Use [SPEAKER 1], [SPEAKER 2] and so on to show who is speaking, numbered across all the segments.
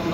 [SPEAKER 1] Sir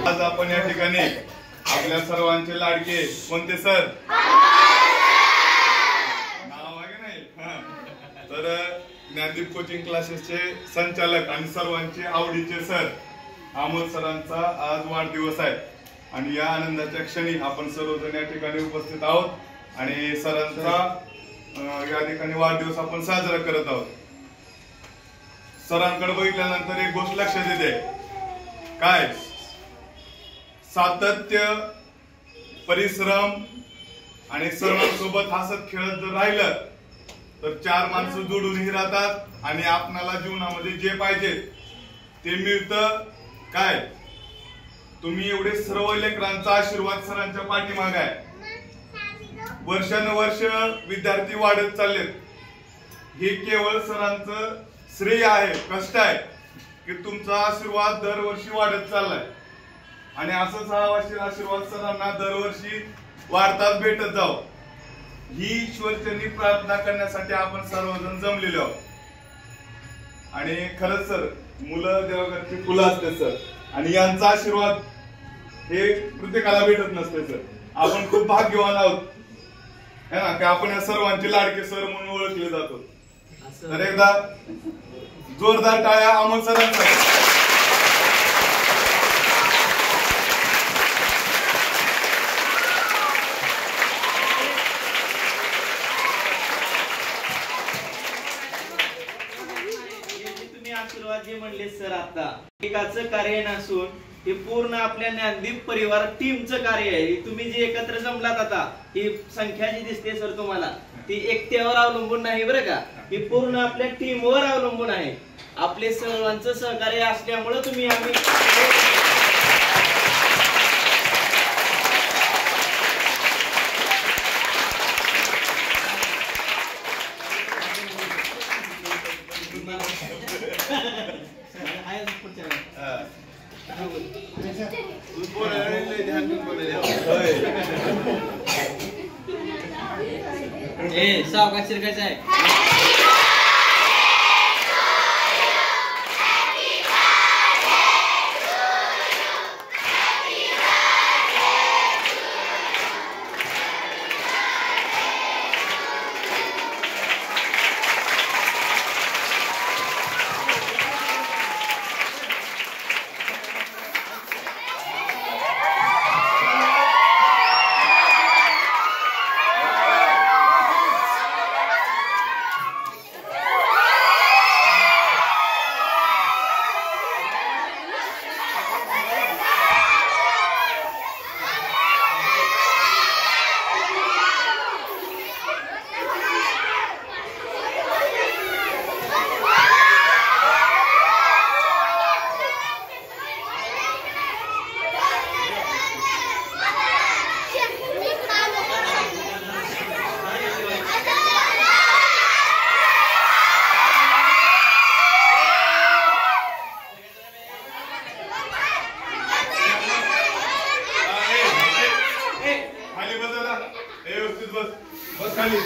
[SPEAKER 2] आज आपण या ठिकाणी आपल्या सर्वांचे लाडके कोणते सर नाव आहे की नाही? तर ज्ञानदीप कोचिंग क्लासेसचे संचालक आणि सर्वांचे आवडीचे सर अमोल सरांचा आज वाढदिवस आहे आणि या आनंदाच्या क्षणी आपण सर्वजण या ठिकाणी उपस्थित आहोत आणि सरांचा या ठिकाणी वाढदिवस आपण साजरा करत आहोत। सरांकडे बघितल्यानंतर एक गोष्ट लक्षात येते, काय सातत्य, परिश्रम आणि सर्वांसोबत हसत खेळत जर राहिलं तर चार माणसं जोडूनही राहतात आणि आपणाला जीवनामध्ये जे पाहिजे ते मिळतं। काय तुम्ही एवढे सर्व लेकरांचा आशीर्वाद सरांच्या पाठीमागे आहे। वर्षानुवर्ष विद्यार्थी वाढत चाललेत, हे केवळ सरांचं श्रेय आहे, कष्ट आहे की तुमचा आशीर्वाद दरवर्षी वाढत चाललाय आणि असंच हा आशीर्वाद सरांना दरवर्षी वाढताच भेटत जाव ही ईश्वरचरणी प्रार्थना करण्यासाठी आपण सर्वजण जमलेले आहोत। आणि खरंच सर मुलं देवाघरची फुलं असते सर आणि यांचा आशीर्वाद हे प्रत्येकाला भेटत नसते सर। आपण खूप भाग्यवान आहोत है ना की आपण या सर्वांचे लाडके सर म्हणून ओळखले जातो। तर एकदा जोरदार टाळ्या अमोल सरांचा।
[SPEAKER 3] आशीर्वाद जे म्हणले सर आता एकाचं कार्य नसून हे पूर्ण आपल्या ज्ञानदीप परिवार टीमचं कार्य आहे। तुम्ही जे एकत्र जमलात आता ही संख्या जी दिसते सर तुम्हाला ती एकट्यावर अवलंबून नाही बरं का, ही पूर्ण आपल्या टीमवर अवलंबून आहे। आपले सर्वांचं सहकार्य असल्यामुळे तुम्ही आम्ही सावकाश शिरकायचं आहे।
[SPEAKER 2] बस खाली